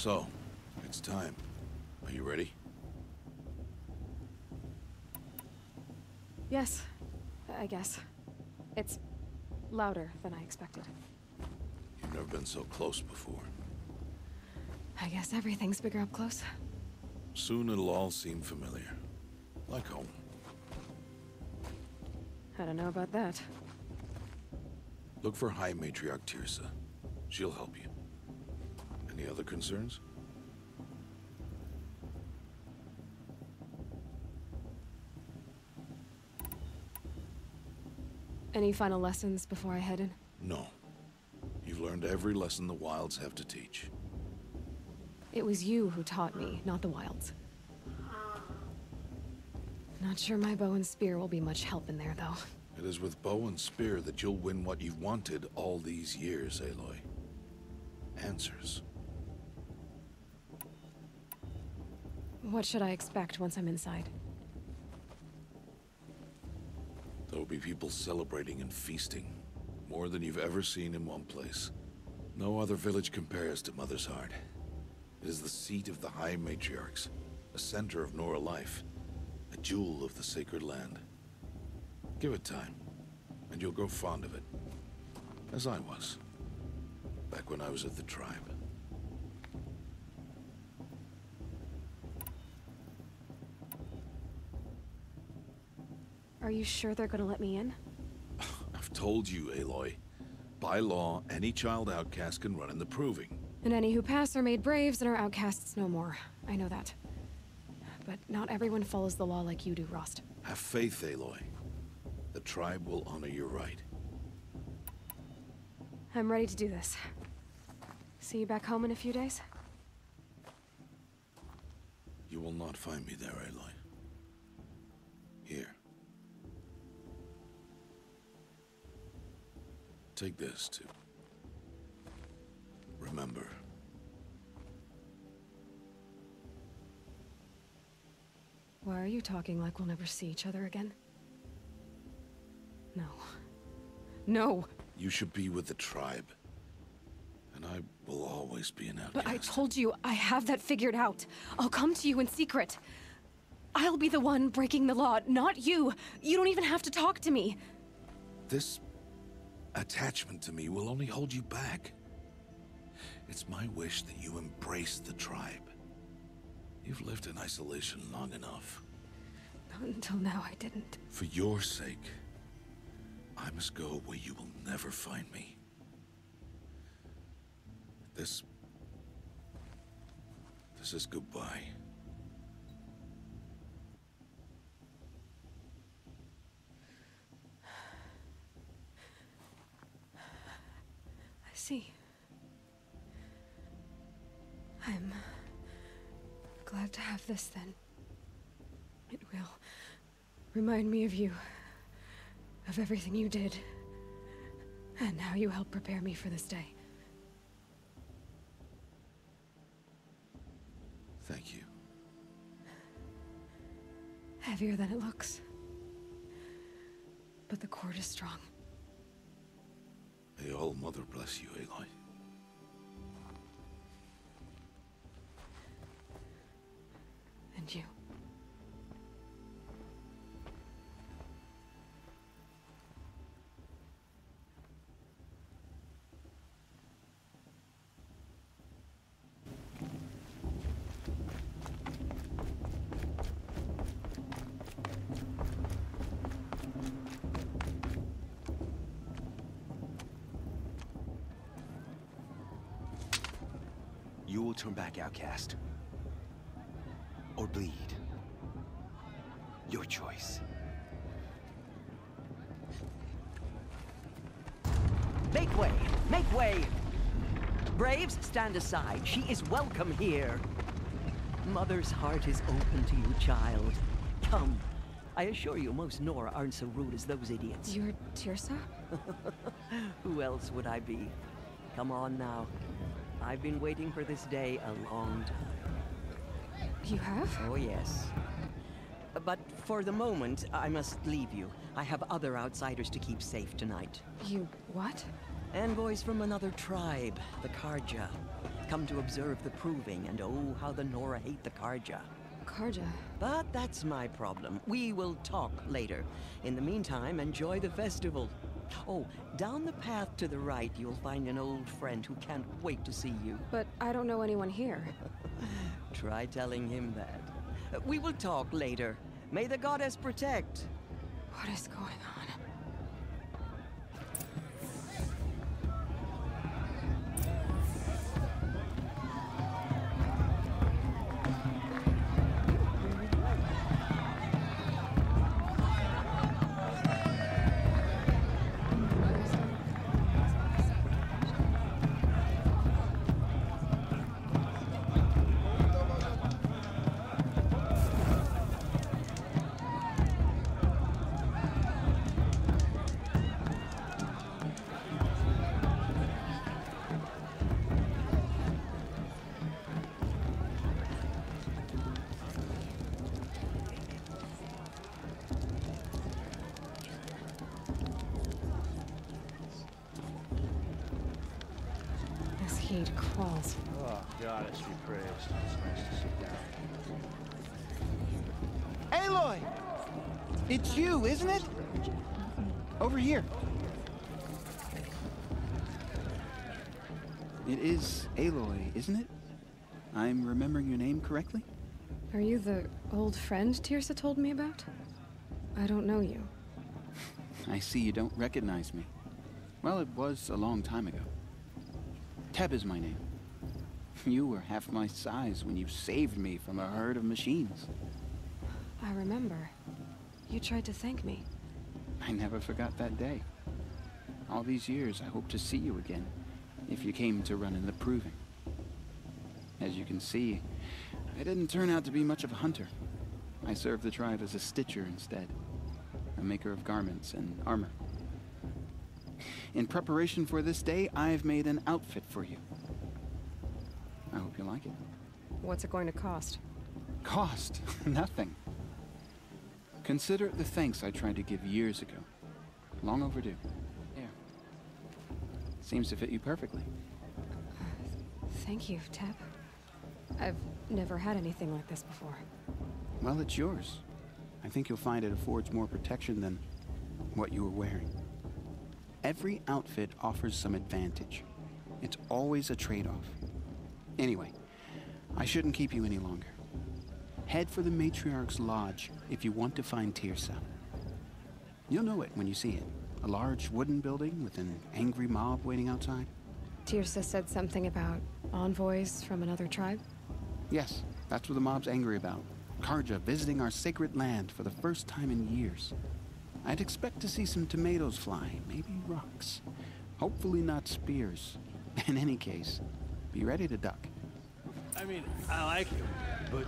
So, it's time. Are you ready? Yes, I guess. It's louder than I expected. You've never been so close before. I guess everything's bigger up close. Soon it'll all seem familiar. Like home. I don't know about that. Look for High Matriarch Tirsa. She'll help you. Any other concerns? Any final lessons before I head in? No. You've learned every lesson the Wilds have to teach. It was you who taught me, not the Wilds. Not sure my bow and spear will be much help in there, though. It is with bow and spear that you'll win what you've wanted all these years, Aloy. Answers. What should I expect once I'm inside? There'll be people celebrating and feasting. More than you've ever seen in one place. No other village compares to Mother's Heart. It is the seat of the High Matriarchs, a center of Nora life, a jewel of the sacred land. Give it time, and you'll grow fond of it. As I was, back when I was at the tribe. Are you sure they're gonna let me in? I've told you, Aloy. By law, any child outcast can run in the Proving. And any who pass are made braves and are outcasts no more. I know that. But not everyone follows the law like you do, Rost. Have faith, Aloy. The tribe will honor your right. I'm ready to do this. See you back home in a few days? You will not find me there, Aloy. Here. Take this, too. Remember. Why are you talking like we'll never see each other again? No. No! You should be with the tribe. And I will always be an outcast. But I told you, I have that figured out. I'll come to you in secret. I'll be the one breaking the law, not you. You don't even have to talk to me. This attachment to me will only hold you back. It's my wish that you embrace the tribe. You've lived in isolation long enough. Not until now, I didn't. For your sake, I must go where you will never find me. This is goodbye. I see. I'm glad to have this, then. It will remind me of you, of everything you did, and how you helped prepare me for this day. Thank you. Heavier than it looks. But the cord is strong. May All-Mother bless you, Aloy. And you. You will turn back, outcast. Or bleed. Your choice. Make way! Make way! Braves, stand aside. She is welcome here. Mother's heart is open to you, child. Come. I assure you, most Nora aren't so rude as those idiots. You're Tirsa? Who else would I be? Come on now. I've been waiting for this day a long time. You have? Oh, yes. But for the moment, I must leave you. I have other outsiders to keep safe tonight. You what? Envoys from another tribe, the Karja. Come to observe the proving, and oh, how the Nora hate the Karja. Karja? But that's my problem. We will talk later. In the meantime, enjoy the festival. Oh, down the path to the right, you'll find an old friend who can't wait to see you. But I don't know anyone here. Try telling him that. We will talk later. May the goddess protect. What is going on? Heat crawls. Oh, goddess be praised. It's nice to sit down. Aloy! It's you, isn't it? Over here. It is Aloy, isn't it? I'm remembering your name correctly? Are you the old friend Tirsa told me about? I don't know you. I see you don't recognize me. Well, it was a long time ago. Teb is my name. You were half my size when you saved me from a herd of machines. I remember. You tried to thank me. I never forgot that day. All these years, I hope to see you again, if you came to run in the proving. As you can see, I didn't turn out to be much of a hunter. I served the tribe as a stitcher instead, a maker of garments and armor. In preparation for this day, I've made an outfit for you. I hope you like it. What's it going to cost? Cost? Nothing. Consider it the thanks I tried to give years ago. Long overdue. Here. Seems to fit you perfectly. Thank you, Teb. I've never had anything like this before. Well, it's yours. I think you'll find it affords more protection than what you were wearing. Every outfit offers some advantage. It's always a trade-off. Anyway, I shouldn't keep you any longer. Head for the Matriarch's Lodge if you want to find Tirsa. You'll know it when you see it. A large wooden building with an angry mob waiting outside. Tirsa said something about envoys from another tribe? Yes, that's what the mob's angry about. Karja visiting our sacred land for the first time in years. I'd expect to see some tomatoes fly, maybe rocks. Hopefully not spears. In any case, be ready to duck. I mean, I like him, but...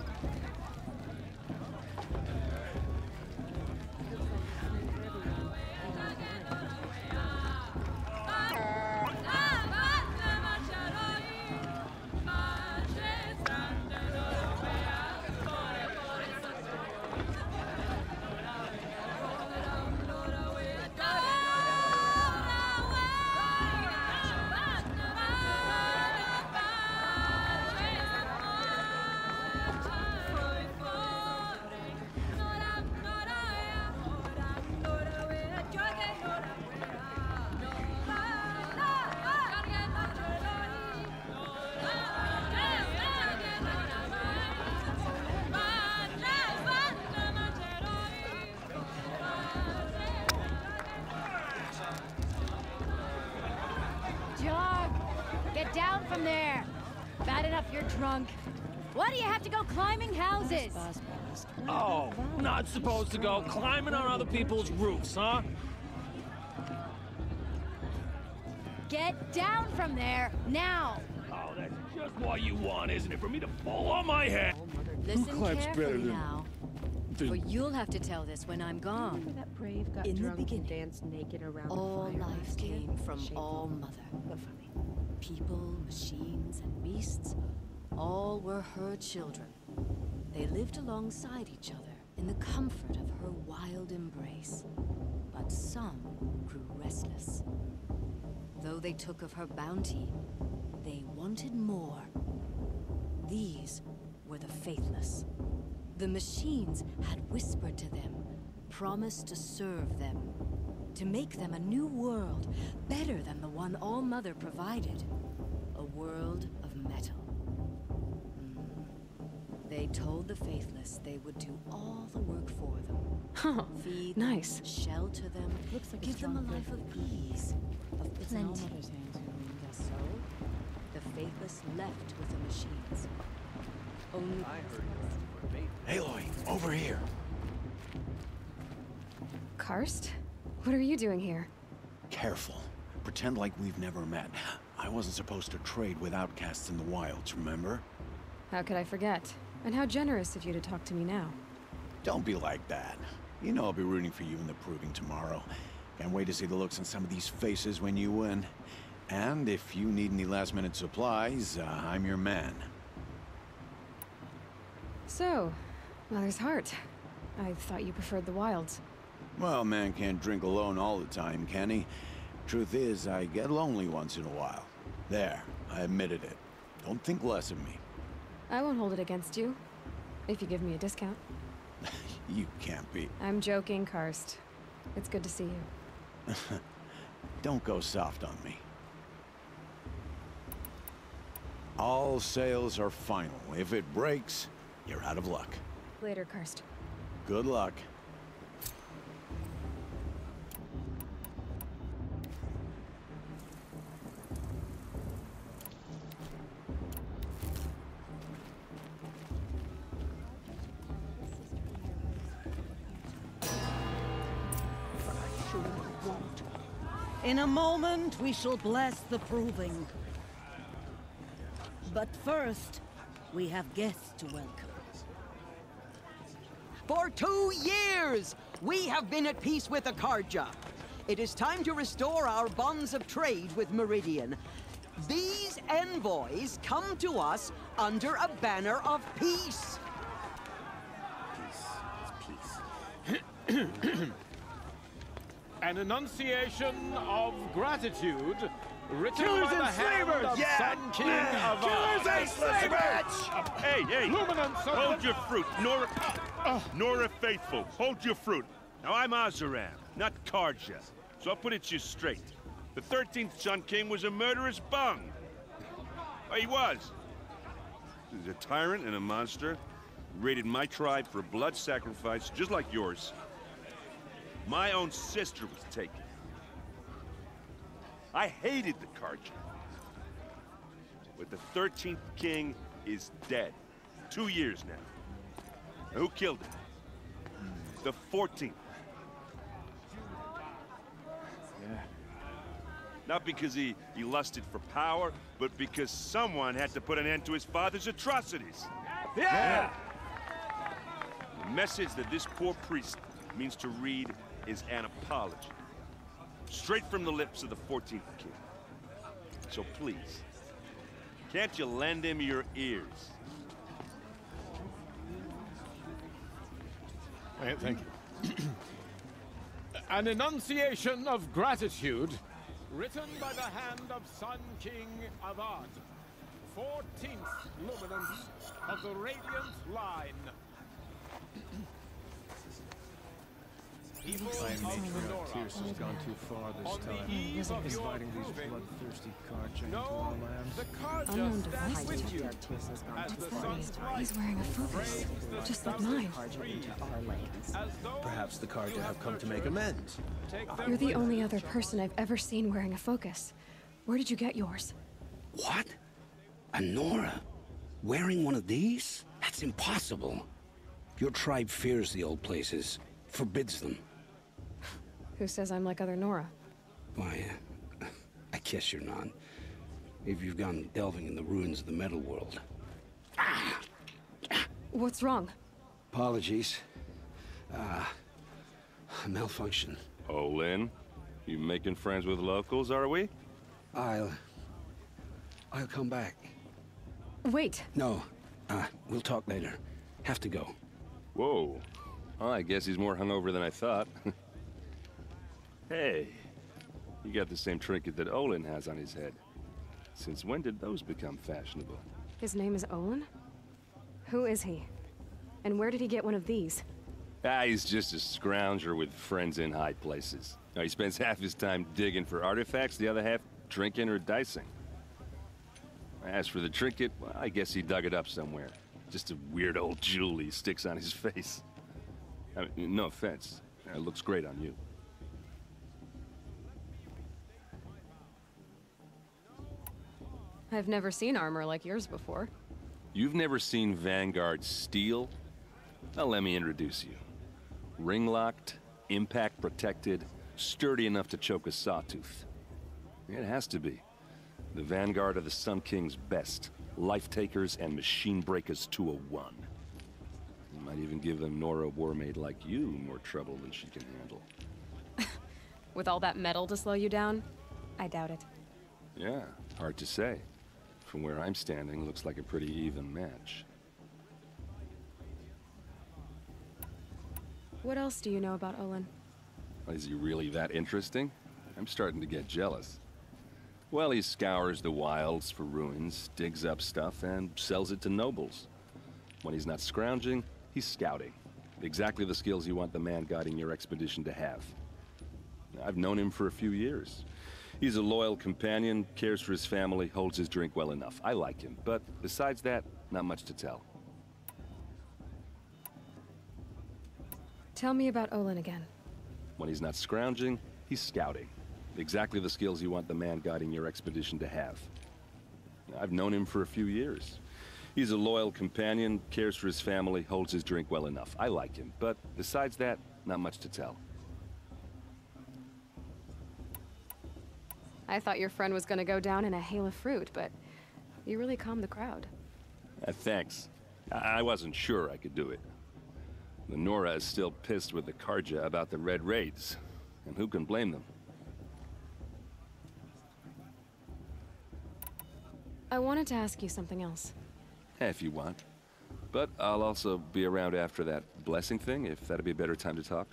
Get down from there! Bad enough you're drunk. Why do you have to go climbing houses? Oh, not supposed to go climbing on other people's roofs, huh? Get down from there, now! Oh, that's just what you want, isn't it? For me to fall on my head? Listen climbs better carefully than- now. For you'll have to tell this when I'm gone. Remember that Brave got In the drunk and beginning, danced naked around All the fire life last year? came from Shameful. All Mother. But funny. People, machines, and beasts, all were her children. They lived alongside each other in the comfort of her wild embrace. But some grew restless. Though they took of her bounty, they wanted more. These were the faithless. The machines had whispered to them, promised to serve them, to make them a new world, better than the one All-Mother provided. A world of metal. They told the faithless they would do all the work for them. Huh, Feed nice. them, shelter them, give them a life of ease, of plenty. So, the faithless left with the machines. Only Aloy, over here. Karst? What are you doing here? Careful. Pretend like we've never met. I wasn't supposed to trade with outcasts in the wilds, remember? How could I forget? And how generous of you to talk to me now. Don't be like that. You know I'll be rooting for you in the proving tomorrow. Can't wait to see the looks on some of these faces when you win. And if you need any last-minute supplies, I'm your man. So, Mother's Heart. I thought you preferred the wilds. Well, man can't drink alone all the time, can he? Truth is, I get lonely once in a while. There, I admitted it. Don't think less of me. I won't hold it against you, if you give me a discount. You can't be. I'm joking, Karst. It's good to see you. Don't go soft on me. All sales are final. If it breaks, you're out of luck. Later, Karst. Good luck. In a moment, we shall bless the proving. But first, we have guests to welcome. For 2 years, we have been at peace with Akarja. It is time to restore our bonds of trade with Meridian. These envoys come to us under a banner of peace. An enunciation of gratitude written by the hand of Sun King Avad. Hey, hold your fruit, Nora Faithful, hold your fruit. Now I'm Azaram, not Karja, so I'll put it to you straight. The 13th Sun King was a murderous bung. Oh, he was. He's a tyrant and a monster. Raided my tribe for blood sacrifice, just like yours. My own sister was taken. I hated the Karja. But the 13th king is dead. 2 years now. And who killed him? The 14th. Yeah. Not because he lusted for power, but because someone had to put an end to his father's atrocities. Yeah! The message that this poor priest means to read is an apology. Straight from the lips of the 14th king. So please, can't you lend him your ears? Thank you. An enunciation of gratitude written by the hand of Sun King Avad, 14th luminance of the Radiant Line. People of Nora, Tears has gone too far this on time. the eve of your Inviting these proving, bloodthirsty Karja into know our lands. the Karja Unknown stands device with you detected. as the sun's light He's wearing a focus, frames the just like stubborn mine. trees, as those Perhaps the Karja you have come to make amends. take their You're the place only in other charge. person I've ever seen wearing a focus. Where did you get yours? What? A Nora? Wearing one of these? That's impossible. Your tribe fears the old places, forbids them. Who says I'm like other Nora? Why, I guess you're not. If you've gone delving in the ruins of the metal world. What's wrong? Apologies. Malfunction. Oh, Lynn, you making friends with locals, are we? I'll come back. Wait. No, we'll talk later. Have to go. Whoa. Oh, I guess he's more hungover than I thought. Hey, you got the same trinket that Olin has on his head. Since when did those become fashionable? His name is Olin? Who is he? And where did he get one of these? He's just a scrounger with friends in high places. Now, he spends half his time digging for artifacts, the other half drinking or dicing. As for the trinket, well, I guess he dug it up somewhere. Just a weird old jewel he sticks on his face. I mean, no offense. It looks great on you. I've never seen armor like yours before. You've never seen Vanguard steel? Well, let me introduce you. Ring-locked, impact-protected, sturdy enough to choke a sawtooth. It has to be. The Vanguard of the Sun King's best. Life-takers and machine-breakers to a one. You might even give a Nora warmaid like you more trouble than she can handle. With all that metal to slow you down? I doubt it. Yeah, hard to say. From where I'm standing, looks like a pretty even match. What else do you know about Olin? Is he really that interesting? I'm starting to get jealous. Well, he scours the wilds for ruins, digs up stuff, and sells it to nobles. When he's not scrounging, he's scouting. Exactly the skills you want the man guiding your expedition to have. I've known him for a few years. He's a loyal companion, cares for his family, holds his drink well enough. I like him, but besides that, not much to tell. Tell me about Olin again. When he's not scrounging, he's scouting. Exactly the skills you want the man guiding your expedition to have. I've known him for a few years. He's a loyal companion, cares for his family, holds his drink well enough. I like him, but besides that, not much to tell. I thought your friend was gonna go down in a hail of fruit, but you really calmed the crowd. Thanks. I wasn't sure I could do it. The Nora is still pissed with the Karja about the Red Raids, and who can blame them? I wanted to ask you something else. If you want. But I'll also be around after that blessing thing, if that'd be a better time to talk.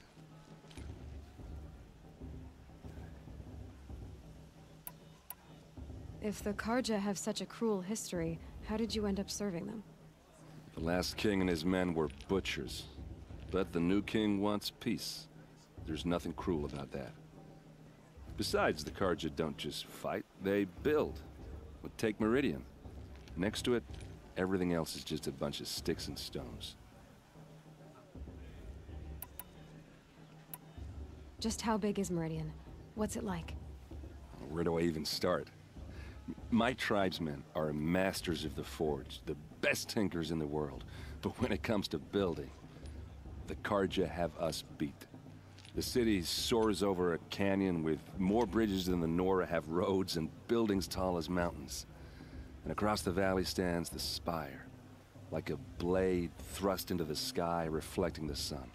If the Karja have such a cruel history, how did you end up serving them? The last king and his men were butchers. But the new king wants peace. There's nothing cruel about that. Besides, the Karja don't just fight, they build. But take Meridian. Next to it, everything else is just a bunch of sticks and stones. Just how big is Meridian? What's it like? Where do I even start? My tribesmen are masters of the forge, the best tinkers in the world. But when it comes to building, the Karja have us beat. The city soars over a canyon with more bridges than the Nora have roads and buildings tall as mountains. And across the valley stands the spire, like a blade thrust into the sky reflecting the sun.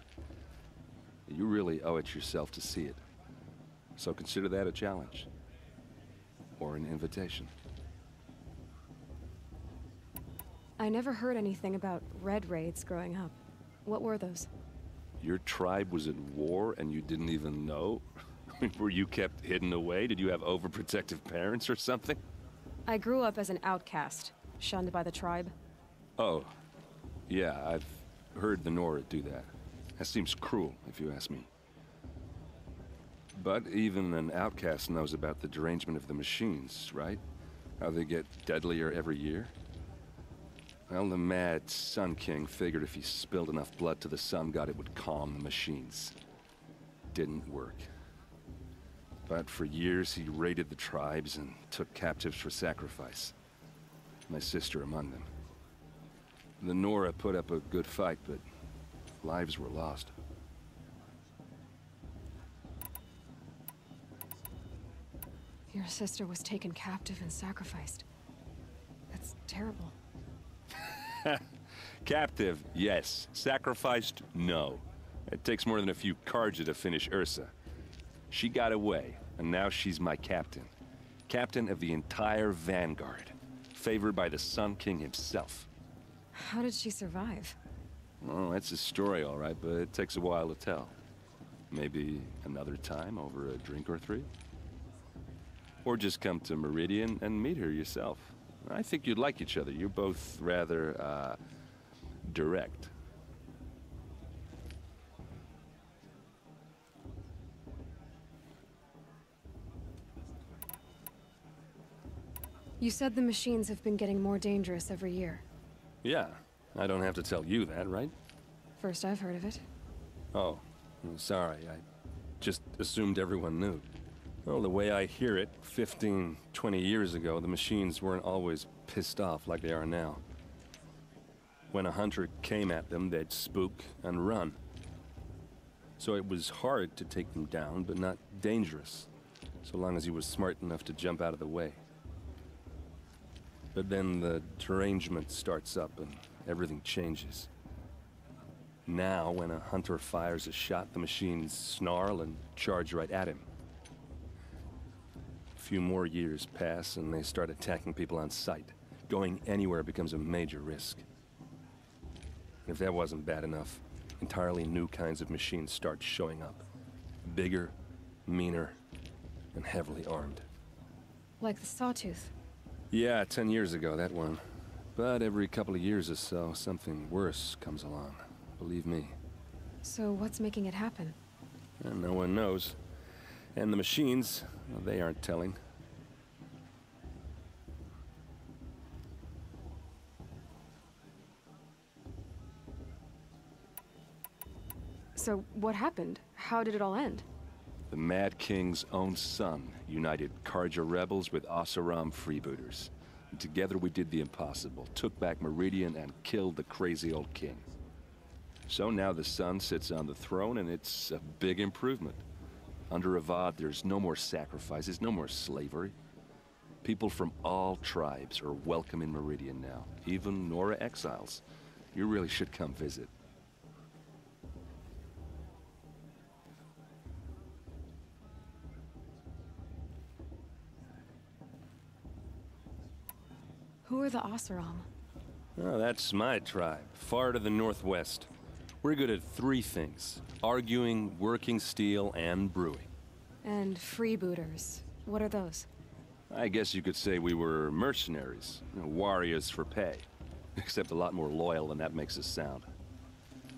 You really owe it yourself to see it. So consider that a challenge. Or an invitation. I never heard anything about Red Raids growing up. What were those? Your tribe was at war and you didn't even know? Were you kept hidden away? Did you have overprotective parents or something? I grew up as an outcast, shunned by the tribe. Oh, yeah, I've heard the Nora do that. That seems cruel, if you ask me. But even an outcast knows about the derangement of the machines, right? How they get deadlier every year? Well, the mad Sun King figured if he spilled enough blood to the Sun God, it would calm the machines. Didn't work. But for years, he raided the tribes and took captives for sacrifice. My sister among them. The Nora put up a good fight, but lives were lost. Your sister was taken captive and sacrificed. That's terrible. Captive, yes. Sacrificed, no. It takes more than a few Karja to finish Ursa. She got away, and now she's my captain. Captain of the entire Vanguard. Favored by the Sun King himself. How did she survive? Well, that's a story, all right, but it takes a while to tell. Maybe another time over a drink or three? Or just come to Meridian and meet her yourself. I think you'd like each other. You're both rather, direct. You said the machines have been getting more dangerous every year. Yeah, I don't have to tell you that, right? First I've heard of it. Oh, I'm sorry. I just assumed everyone knew. Well, the way I hear it, 15, 20 years ago, the machines weren't always pissed off like they are now. When a hunter came at them, they'd spook and run. So it was hard to take them down, but not dangerous, so long as he was smart enough to jump out of the way. But then the derangement starts up and everything changes. Now, when a hunter fires a shot, the machines snarl and charge right at him. A few more years pass and they start attacking people on sight. Going anywhere becomes a major risk. If that wasn't bad enough, entirely new kinds of machines start showing up. Bigger, meaner, and heavily armed. Like the Sawtooth. Yeah, 10 years ago, that one. But every couple of years or so, something worse comes along. Believe me. So what's making it happen? And no one knows. And the machines, well, they aren't telling. So what happened? How did it all end? The Mad King's own son united Karja rebels with Oseram freebooters. And together we did the impossible, took back Meridian and killed the crazy old king. So now the son sits on the throne and it's a big improvement. Under Avad, there's no more sacrifices, no more slavery. People from all tribes are welcome in Meridian now, even Nora exiles. You really should come visit. Who are the Oseram? Oh, that's my tribe, far to the northwest. We're good at three things: arguing, working steel, and brewing. And freebooters. What are those? I guess you could say we were mercenaries, warriors for pay. Except a lot more loyal than that makes us sound.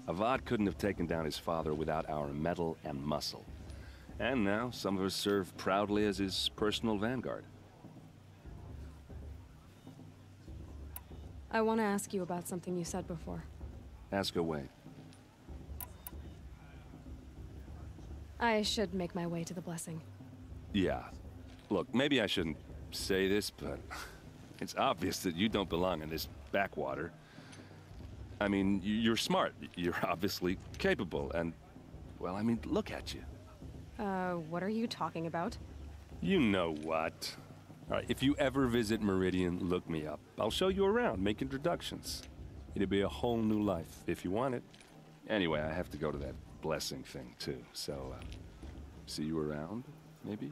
Avad couldn't have taken down his father without our metal and muscle. And now, some of us serve proudly as his personal vanguard. I want to ask you about something you said before. Ask away. I should make my way to the blessing. Yeah. Look, maybe I shouldn't say this, but it's obvious that you don't belong in this backwater. I mean, you're smart. You're obviously capable, and, well, I mean, look at you. What are you talking about? You know what. All right, if you ever visit Meridian, look me up. I'll show you around, make introductions. It'll be a whole new life, if you want it. Anyway, I have to go to that blessing thing, too, so, see you around, maybe?